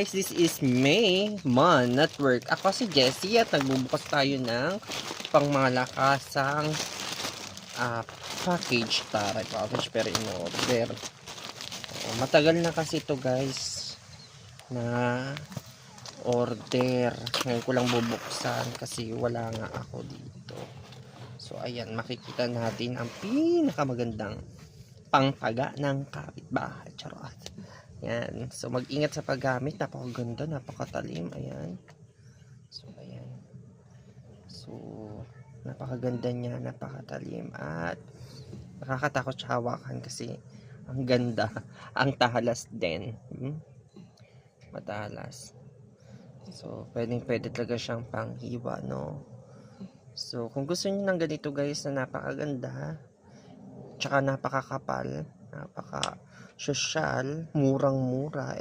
guys, this is May Mon Network. Ako si Jessie at nagbubukas tayo ng pangmalakasang package package pero in order. Matagal na kasi ito guys na order. Ngayon ko lang bubuksan kasi wala nga ako dito. So ayan, makikita natin ang pinakamagandang pangpaga ng kapitbahay. Charot. Yan. So, mag-ingat sa paggamit. Napakaganda, napakatalim. Ayan. So, ayan. So, napakaganda niya, napakatalim. At, nakakatakot siya hawakan kasi ang ganda. Ang tahalas din. Matalas. So, pwede talaga siyang panghiwa, no? So, kung gusto niyo ng ganito guys na napakaganda, tsaka napakakapal, napaka-social, murang-mura,